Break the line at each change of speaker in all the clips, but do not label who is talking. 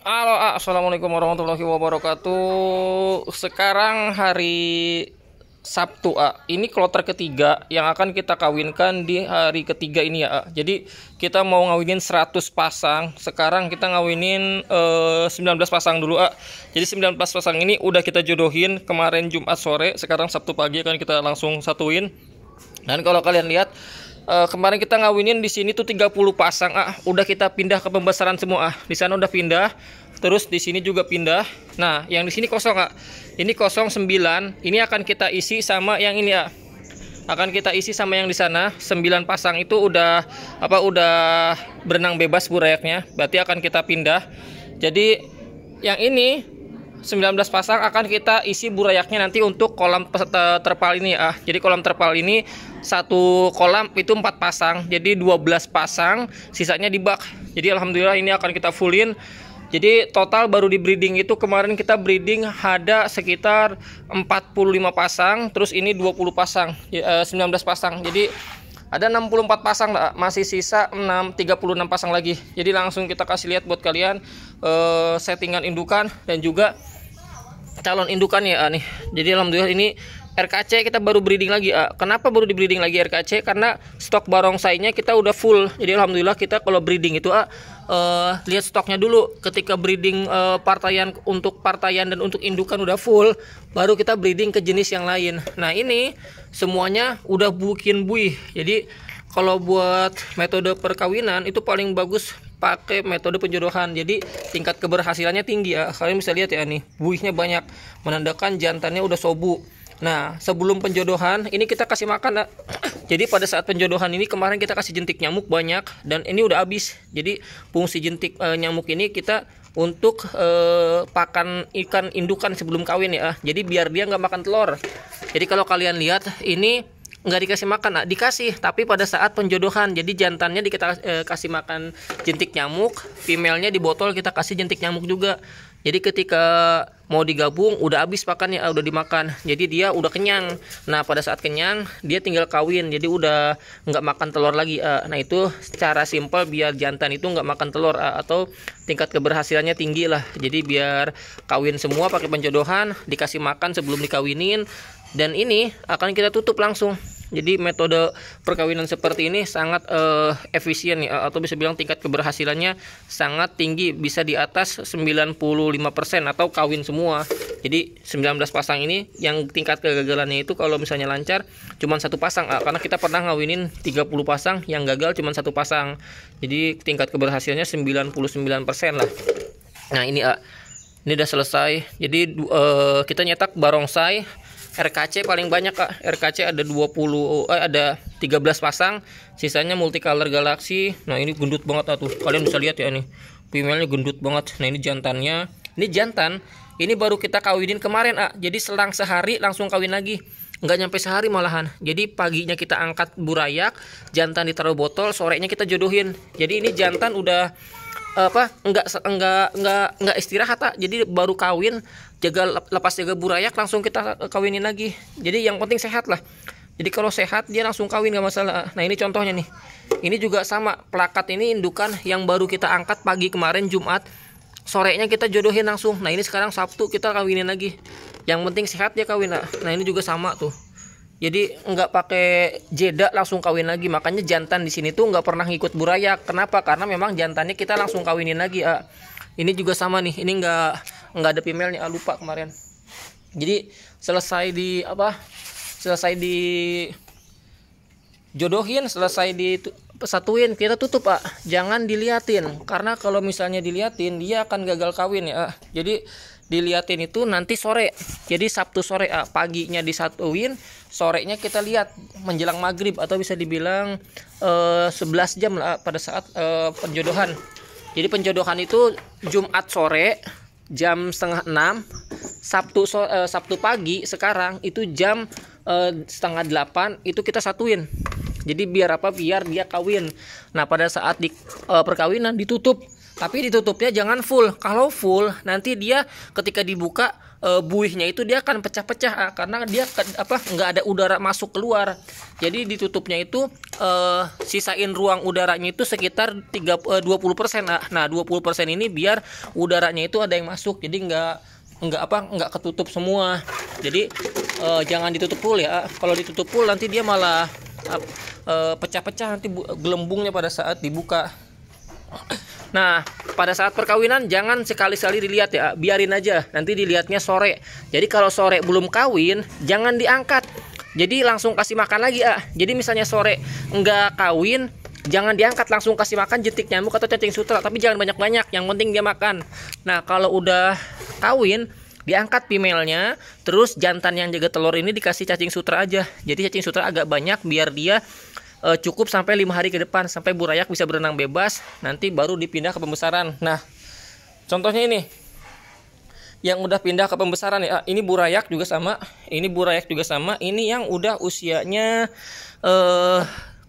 Halo, assalamualaikum warahmatullahi wabarakatuh. Sekarang hari Sabtu, ini kloter ketiga yang akan kita kawinkan di hari ketiga ini ya. Jadi kita mau ngawinin 100 pasang. Sekarang kita ngawinin 19 pasang dulu. Jadi 19 pasang ini udah kita jodohin kemarin Jumat sore. Sekarang Sabtu pagi akan kita langsung satuin. Dan kalau kalian lihat, kemarin kita ngawinin di sini tuh 30 pasang, udah kita pindah ke pembesaran semua. Di sana udah pindah, terus di sini juga pindah. Nah, yang di sini kosong, ini 09. Ini akan kita isi sama yang ini, akan kita isi sama yang di sana. 9 pasang itu udah berenang bebas burayaknya, berarti akan kita pindah. Jadi yang ini 19 pasang akan kita isi burayaknya nanti untuk kolam terpal ini ya. Jadi kolam terpal ini satu kolam itu 4 pasang, jadi 12 pasang, sisanya di bak. Jadi alhamdulillah ini akan kita fullin. Jadi total baru di breeding itu kemarin kita breeding ada sekitar 45 pasang, terus ini 20 pasang, 19 pasang. Jadi ada 64 pasang lah, masih sisa 36 pasang lagi. Jadi langsung kita kasih lihat buat kalian settingan indukan dan juga calon indukan ya nih. Jadi alhamdulillah ini RKC kita baru breeding lagi. Kenapa baru di breeding lagi RKC? Karena stok barongsainya kita udah full. Jadi alhamdulillah kita kalau breeding itu lihat stoknya dulu. Ketika breeding partaian untuk partaian dan untuk indukan udah full, baru kita breeding ke jenis yang lain. Nah ini semuanya udah bukin buih. Jadi kalau buat metode perkawinan itu paling bagus pakai metode penjodohan. Jadi tingkat keberhasilannya tinggi ya. Kalian bisa lihat ya nih, buihnya banyak, menandakan jantannya udah sobu. Nah, sebelum penjodohan ini kita kasih makan. Jadi pada saat penjodohan ini kemarin kita kasih jentik nyamuk banyak dan ini udah habis. Jadi fungsi jentik nyamuk ini kita untuk pakan ikan indukan sebelum kawin ya. Jadi biar dia nggak makan telur. Jadi kalau kalian lihat ini nggak dikasih makan, dikasih tapi pada saat penjodohan. Jadi jantannya kita kasih makan jentik nyamuk, female-nya di botol kita kasih jentik nyamuk juga. Jadi ketika mau digabung udah habis pakannya, udah dimakan, jadi dia udah kenyang. Nah pada saat kenyang dia tinggal kawin, jadi udah nggak makan telur lagi. Nah itu cara simpel biar jantan itu nggak makan telur atau tingkat keberhasilannya tinggi lah. Jadi biar kawin semua pakai penjodohan, dikasih makan sebelum dikawinin. Dan ini akan kita tutup langsung. Jadi metode perkawinan seperti ini sangat efisien ya, atau bisa bilang tingkat keberhasilannya sangat tinggi, bisa di atas 95% atau kawin semua. Jadi 19 pasang ini yang tingkat kegagalannya itu kalau misalnya lancar cuma 1 pasang, karena kita pernah ngawinin 30 pasang yang gagal cuma 1 pasang. Jadi tingkat keberhasilannya 99% lah. Nah ini ini udah selesai. Jadi kita nyetak barongsai RKC paling banyak RKC ada 13 pasang, sisanya multicolor galaxy. Nah ini gendut banget tuh, kalian bisa lihat ya nih, female-nya gendut banget. Nah ini jantannya, ini jantan, ini baru kita kawinin kemarin jadi selang sehari langsung kawin lagi, nggak nyampe sehari malahan. Jadi paginya kita angkat burayak, jantan ditaruh botol, sorenya kita jodohin. Jadi ini jantan udah enggak istirahat jadi baru kawin, lepas jaga burayak langsung kita kawinin lagi. Jadi yang penting sehat lah. Jadi kalau sehat dia langsung kawin nggak masalah. Nah ini contohnya nih, ini juga sama plakat, ini indukan yang baru kita angkat pagi kemarin Jumat, sorenya kita jodohin langsung. Nah ini sekarang Sabtu kita kawinin lagi, yang penting sehat dia kawin. Nah ini juga sama tuh. Jadi nggak pakai jeda langsung kawin lagi. Makanya jantan di sini tuh nggak pernah ngikut burayak. Kenapa? Karena memang jantannya kita langsung kawinin lagi. Ini juga sama nih. Ini nggak ada female-nya. Lupa kemarin. Jadi selesai di jodohin, selesai disatuin, kita tutup jangan diliatin. Karena kalau misalnya diliatin dia akan gagal kawin ya. Jadi diliatin itu nanti sore. Jadi Sabtu sore paginya disatuin, sorenya kita lihat menjelang maghrib atau bisa dibilang 11 jam lah pada saat penjodohan. Jadi penjodohan itu Jumat sore jam 5:30, Sabtu pagi sekarang itu jam 7:30 itu kita satuin. Jadi biar apa? Biar dia kawin. Nah pada saat di perkawinan ditutup. Tapi ditutupnya jangan full. Kalau full nanti dia ketika dibuka buihnya itu dia akan pecah-pecah karena dia nggak ada udara masuk keluar. Jadi ditutupnya itu sisain ruang udaranya itu sekitar 20%. Nah 20% ini biar udaranya itu ada yang masuk. Jadi nggak ketutup semua. Jadi jangan ditutup full ya. Kalau ditutup full nanti dia malah pecah-pecah nanti gelembungnya pada saat dibuka. Nah, pada saat perkawinan jangan sekali-sekali dilihat ya, biarin aja. Nanti dilihatnya sore. Jadi kalau sore belum kawin, jangan diangkat. Jadi langsung kasih makan lagi ya. Jadi misalnya sore enggak kawin, jangan diangkat, langsung kasih makan jentik nyamuk atau cacing sutra. Tapi jangan banyak-banyak, yang penting dia makan. Nah, kalau udah kawin, diangkat pimelnya, terus jantan yang jaga telur ini dikasih cacing sutra aja. Jadi cacing sutra agak banyak biar dia cukup sampai 5 hari ke depan, sampai burayak bisa berenang bebas. Nanti baru dipindah ke pembesaran. Nah, contohnya ini yang udah pindah ke pembesaran ya. Ini burayak juga sama. Ini burayak juga sama. Ini yang udah usianya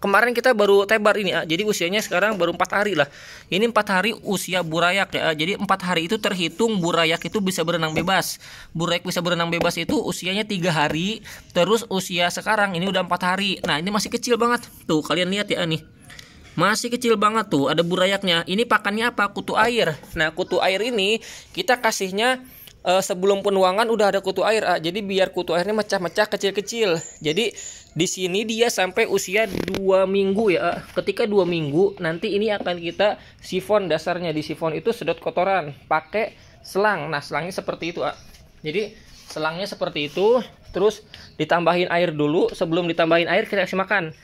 kemarin kita baru tebar ini ya. Jadi usianya sekarang baru 4 hari lah. Ini 4 hari usia burayak ya. Jadi 4 hari itu terhitung burayak itu bisa berenang bebas. Burayak bisa berenang bebas itu usianya 3 hari. Terus usia sekarang ini udah 4 hari. Nah ini masih kecil banget. Tuh kalian lihat ya nih. Masih kecil banget tuh, ada burayaknya. Ini pakannya apa? Kutu air. Nah kutu air ini kita kasihnya sebelum penuangan udah ada kutu air. Jadi biar kutu airnya mecah-mecah kecil-kecil. Jadi di sini dia sampai usia 2 minggu ya. Ketika 2 minggu nanti ini akan kita sifon dasarnya. Di sifon itu sedot kotoran pakai selang. Nah selangnya seperti itu. Jadi selangnya seperti itu. Terus ditambahin air dulu. Sebelum ditambahin air kita kasih makan.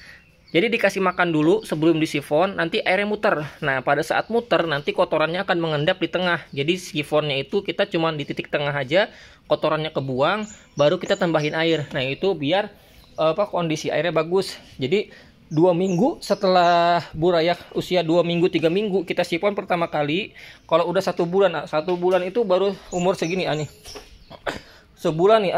Jadi dikasih makan dulu sebelum disifon, nanti airnya muter. Nah pada saat muter nanti kotorannya akan mengendap di tengah. Jadi sifonnya itu kita cuma di titik tengah aja, kotorannya kebuang, baru kita tambahin air. Nah itu biar kondisi airnya bagus. Jadi 2 minggu setelah burayak usia 2 minggu 3 minggu kita sifon pertama kali. Kalau udah 1 bulan, 1 bulan itu baru umur segini nih. Sebulan nih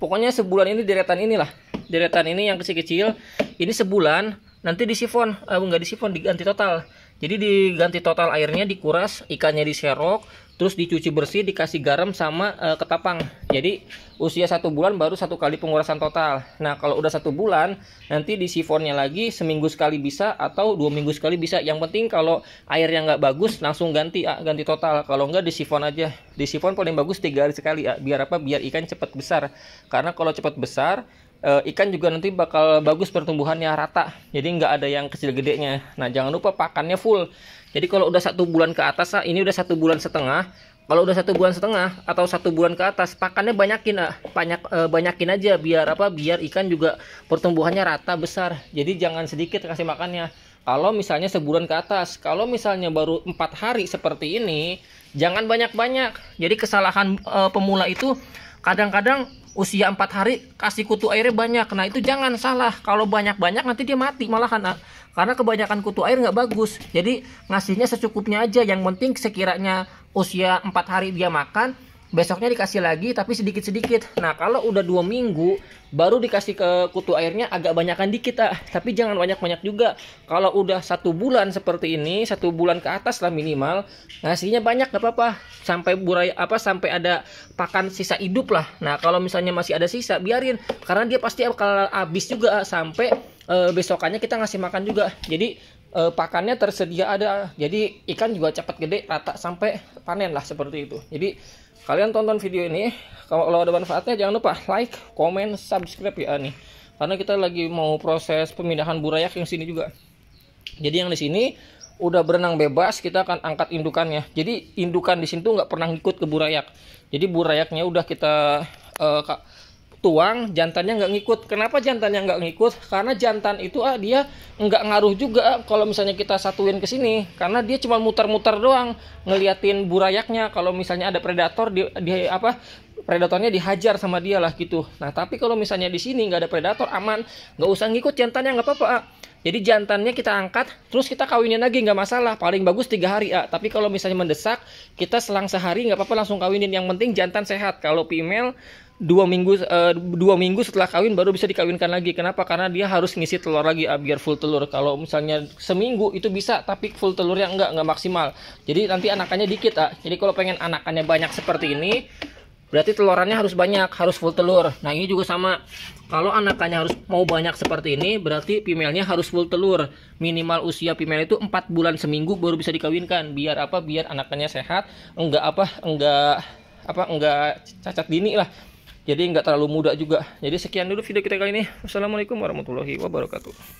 pokoknya sebulan ini deretan inilah. Deretan ini yang kecil-kecil, ini sebulan nanti disifon, enggak disifon, diganti total. Jadi diganti total airnya, dikuras, ikannya diserok, terus dicuci bersih, dikasih garam sama ketapang. Jadi usia 1 bulan baru 1 kali pengurasan total. Nah kalau udah 1 bulan nanti disifonnya lagi seminggu sekali bisa atau 2 minggu sekali bisa. Yang penting kalau airnya nggak bagus langsung ganti total. Kalau nggak disifon aja. Disifon paling bagus 3 hari sekali Biar apa? Biar ikan cepat besar. Karena kalau cepat besar ikan juga nanti bakal bagus pertumbuhannya rata. Jadi nggak ada yang kecil gedenya. Nah jangan lupa pakannya full. Jadi kalau udah 1 bulan ke atas, ini udah 1 bulan setengah. Kalau udah 1 bulan setengah atau 1 bulan ke atas, pakannya banyakin banyakin aja biar apa? Biar ikan juga pertumbuhannya rata besar. Jadi jangan sedikit kasih makannya. Kalau misalnya sebulan ke atas, kalau misalnya baru 4 hari seperti ini, jangan banyak-banyak. Jadi kesalahan pemula itu kadang-kadang usia 4 hari kasih kutu airnya banyak. Nah itu jangan salah. Kalau banyak-banyak nanti dia mati malahan. Karena kebanyakan kutu air nggak bagus. Jadi ngasihnya secukupnya aja. Yang penting sekiranya usia 4 hari dia makan, besoknya dikasih lagi tapi sedikit-sedikit. Nah kalau udah 2 minggu baru dikasih ke kutu airnya agak banyakan dikit tapi jangan banyak-banyak juga. Kalau udah 1 bulan seperti ini, 1 bulan ke atas lah minimal, ngasihnya banyak gak apa-apa. Sampai sampai ada pakan sisa hidup lah. Nah kalau misalnya masih ada sisa biarin, karena dia pasti bakal habis juga sampai besokannya kita ngasih makan juga. Jadi pakannya tersedia ada. Jadi ikan juga cepat gede, rata sampai panen lah seperti itu. Jadi kalian tonton video ini, kalau ada manfaatnya jangan lupa like, komen, subscribe ya nih. Karena kita lagi mau proses pemindahan burayak yang sini juga. Jadi yang di sini udah berenang bebas, kita akan angkat indukannya. Jadi indukan di sini tuh nggak pernah ngikut ke burayak. Jadi burayaknya udah kita tuang, jantannya nggak ngikut. Kenapa jantannya nggak ngikut? Karena jantan itu dia nggak ngaruh juga kalau misalnya kita satuin ke sini, karena dia cuma muter-muter doang ngeliatin burayaknya. Kalau misalnya ada predator predatornya dihajar sama dia lah gitu. Nah tapi kalau misalnya di sini nggak ada predator, aman, nggak usah ngikut jantannya, nggak apa-apa. Jadi jantannya kita angkat, terus kita kawinin lagi, nggak masalah. Paling bagus 3 hari Tapi kalau misalnya mendesak, kita selang sehari nggak apa-apa, langsung kawinin. Yang penting jantan sehat. Kalau female 2 minggu setelah kawin baru bisa dikawinkan lagi. Kenapa? Karena dia harus ngisi telur lagi biar full telur. Kalau misalnya seminggu itu bisa, tapi full telurnya enggak maksimal. Jadi nanti anakannya dikit. Jadi kalau pengen anakannya banyak seperti ini, berarti telurannya harus banyak, harus full telur. Nah ini juga sama. Kalau anakannya harus mau banyak seperti ini, berarti female-nya harus full telur. Minimal usia female itu 4 bulan seminggu baru bisa dikawinkan. Biar apa? Biar anakannya sehat, enggak cacat dini lah. Jadi nggak terlalu muda juga. Jadi sekian dulu video kita kali ini. Wassalamualaikum warahmatullahi wabarakatuh.